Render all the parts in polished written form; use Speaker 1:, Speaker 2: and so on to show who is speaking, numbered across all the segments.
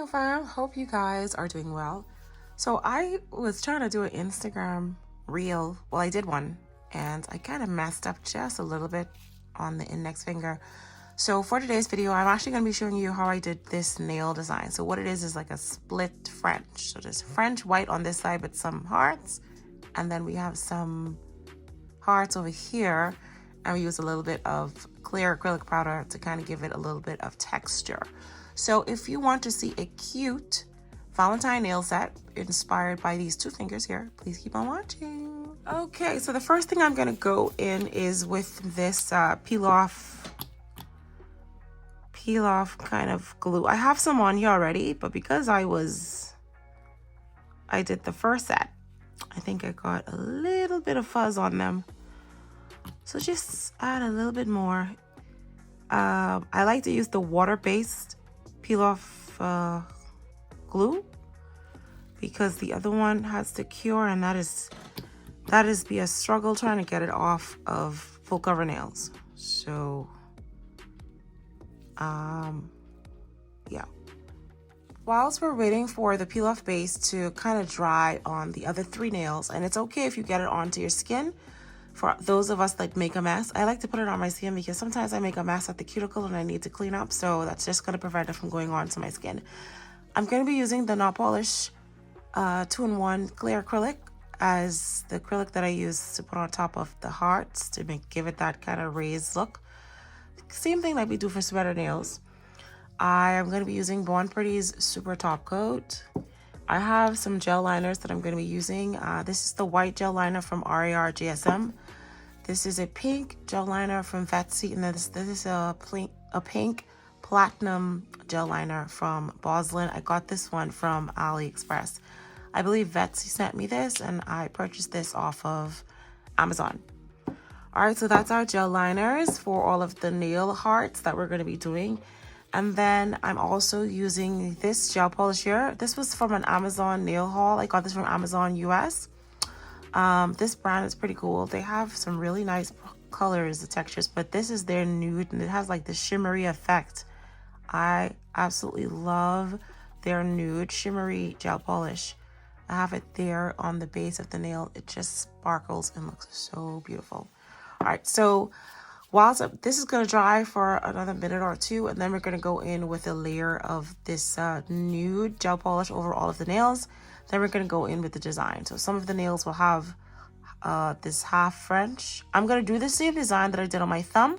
Speaker 1: Hello fam, hope you guys are doing well. So I was trying to do an Instagram reel. Well, I did one and I kind of messed up just a little bit on the index finger. So for today's video, I'm actually going to be showing you how I did this nail design. So what it is like a split French. So there's French white on this side with some hearts, and then we have some hearts over here, and we use a little bit of clear acrylic powder to kind of give it a little bit of texture. So if you want to see a cute Valentine nail set inspired by these two fingers here, please keep on watching. Okay, so the first thing I'm gonna go in is with this peel off kind of glue. I have some on here already, but because I did the first set, I think I got a little bit of fuzz on them. So just add a little bit more. I like to use the water-based peel off glue because the other one has to cure, and that is be a struggle trying to get it off of full cover nails. So yeah, whilst we're waiting for the peel off base to kind of dry on the other three nails, and it's okay if you get it onto your skin. For those of us that make a mess, I like to put it on my skin because sometimes I make a mess at the cuticle and I need to clean up. So that's just going to prevent it from going onto my skin. I'm going to be using the Not Polish 2-in-1 clear acrylic as the acrylic that I use to put on top of the hearts to give it that kind of raised look. Same thing like we do for sweater nails. I am going to be using Born Pretty's Super Top Coat. I have some gel liners that I'm going to be using. This is the white gel liner from RAR GSM. This is a pink gel liner from Vetsy, and this is a pink platinum gel liner from Boslin. I got this one from AliExpress. I believe Vetsy sent me this, and I purchased this off of Amazon. All right, so that's our gel liners for all of the nail hearts that we're going to be doing. And then I'm also using this gel polish here. This was from an Amazon nail haul. I got this from Amazon US. This brand is pretty cool. They have some really nice colors, the textures, but this is their nude and it has like this shimmery effect. I absolutely love their nude shimmery gel polish. I have it there on the base of the nail. It just sparkles and looks so beautiful. All right, so whilst this is going to dry for another minute or two, and then we're going to go in with a layer of this nude gel polish over all of the nails. Then we're going to go in with the design. So some of the nails will have this half French. I'm going to do the same design that I did on my thumb.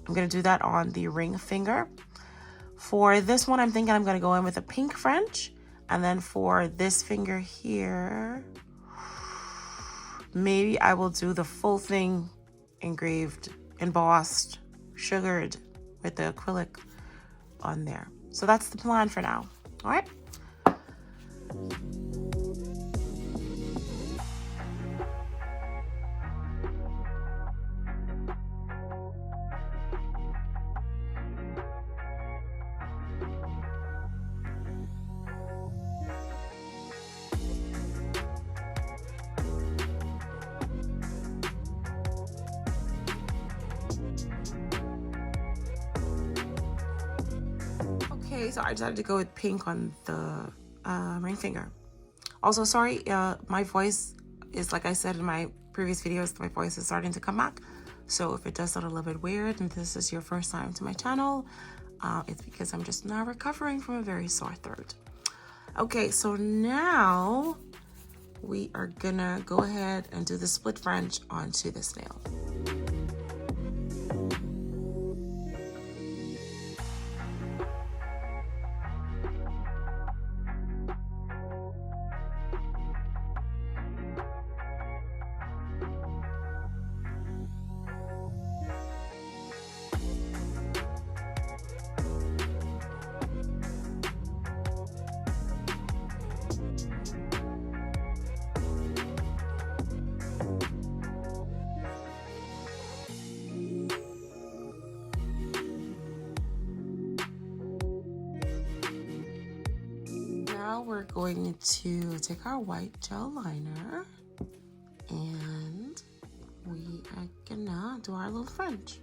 Speaker 1: I'm going to do that on the ring finger. For this one, I'm thinking I'm going to go in with a pink French. And then for this finger here, maybe I will do the full thing engraved, embossed, sugared with the acrylic on there. So that's the plan for now. All right. Okay, so I decided to go with pink on the ring finger. Also, sorry, my voice is, like I said in my previous videos, my voice is starting to come back. So if it does sound a little bit weird and this is your first time to my channel, it's because I'm just now recovering from a very sore throat. Okay, so now we are gonna go ahead and do the split French onto this nail. Now we're going to take our white gel liner and we are gonna do our little French.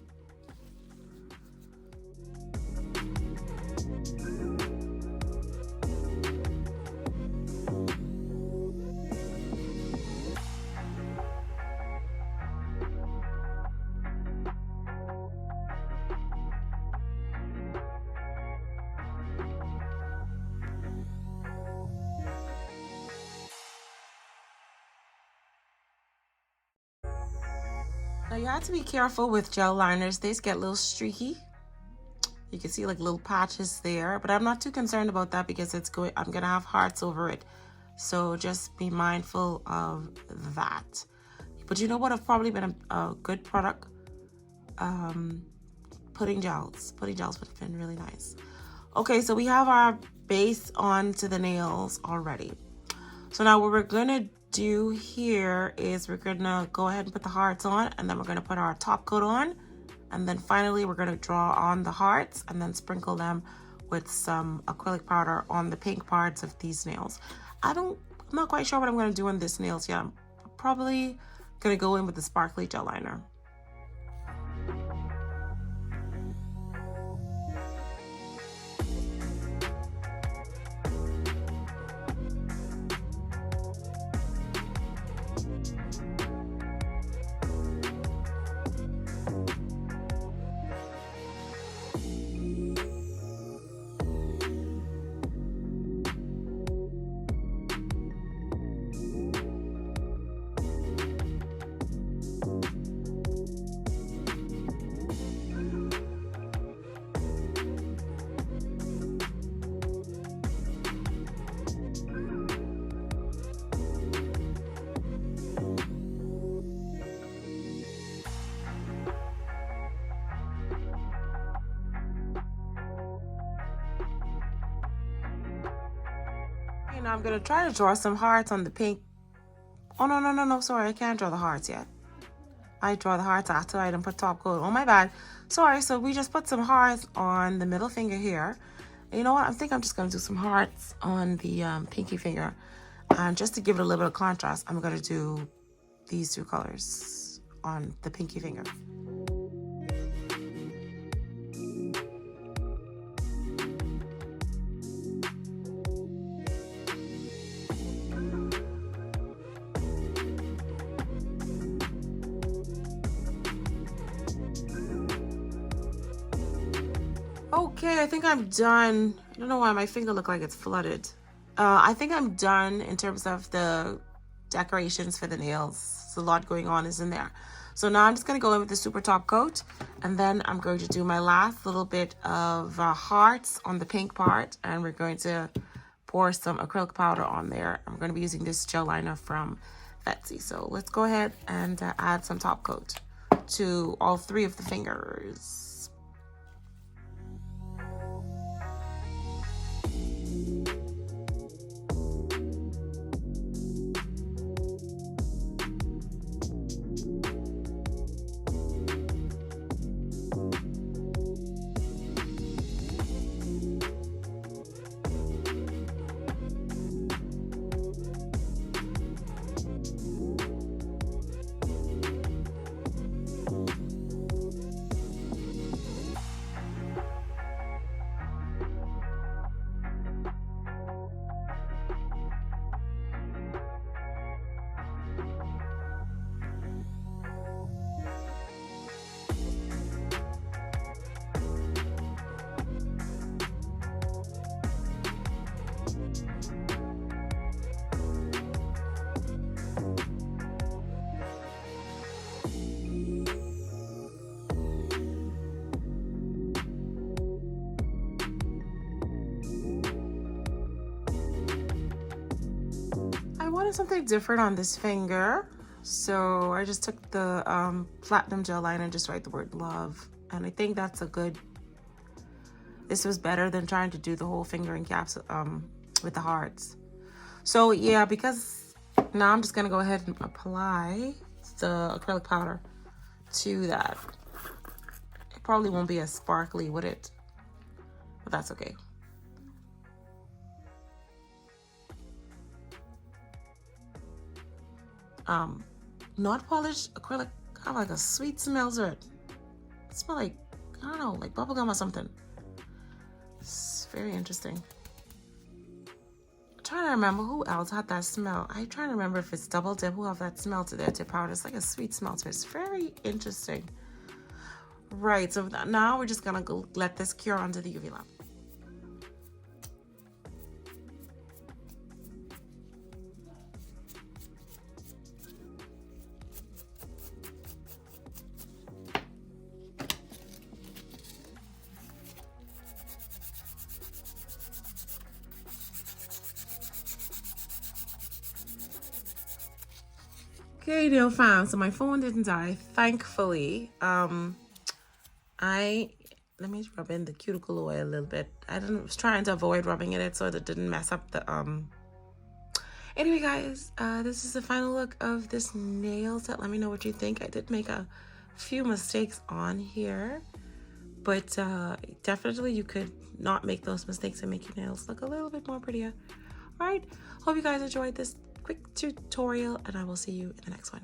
Speaker 1: Now you have to be careful with gel liners. They get a little streaky. You can see like little patches there, but I'm not too concerned about that because I'm gonna have hearts over it. So just be mindful of that. But you know what? I've probably been a good product. Pudding gels. Pudding gels would have been really nice. Okay, so we have our base onto the nails already. So now what we're gonna do here is we're gonna go ahead and put the hearts on, and then we're gonna put our top coat on, and then finally we're gonna draw on the hearts and then sprinkle them with some acrylic powder on the pink parts of these nails. I'm not quite sure what I'm gonna do on this nails yet. I'm probably gonna go in with the sparkly gel liner. Now I'm gonna try to draw some hearts on the pink. Oh no, sorry, I can't draw the hearts yet. I draw the hearts after I done put top coat. Oh my bad. Sorry, so we just put some hearts on the middle finger here. And you know what? I think I'm just gonna do some hearts on the pinky finger. And just to give it a little bit of contrast, I'm gonna do these two colors on the pinky finger. Okay, I think I'm done. I don't know why my finger look like it's flooded. I think I'm done in terms of the decorations for the nails. There's a lot going on is in there. So now I'm just gonna go in with the super top coat, and then I'm going to do my last little bit of hearts on the pink part, and we're going to pour some acrylic powder on there. I'm gonna be using this gel liner from Femi. So let's go ahead and add some top coat to all three of the fingers. I wanted something different on this finger, so I just took the platinum gel liner and just write the word love, and I think that's this was better than trying to do the whole finger in caps with the hearts. So yeah, because now I'm just gonna go ahead and apply the acrylic powder to that. It probably won't be as sparkly with it, but that's okay. Not polished acrylic have like a sweet smell to it. It smells like, I don't know, like bubblegum or something. It's very interesting. I'm trying to remember who else had that smell. I'm trying to remember if it's Double Dip who have that smell to their tip powder. It's like a sweet smell to it. It's very interesting. Right, so now we're just gonna go let this cure under the UV lamp. Okay, nail fam. So my phone didn't die, thankfully. Let me rub in the cuticle oil a little bit. Was trying to avoid rubbing in it so that it didn't mess up the Anyway, guys, this is the final look of this nail set. Let me know what you think. I did make a few mistakes on here, but definitely you could not make those mistakes and make your nails look a little bit more prettier. All right, hope you guys enjoyed this quick tutorial, and I will see you in the next one.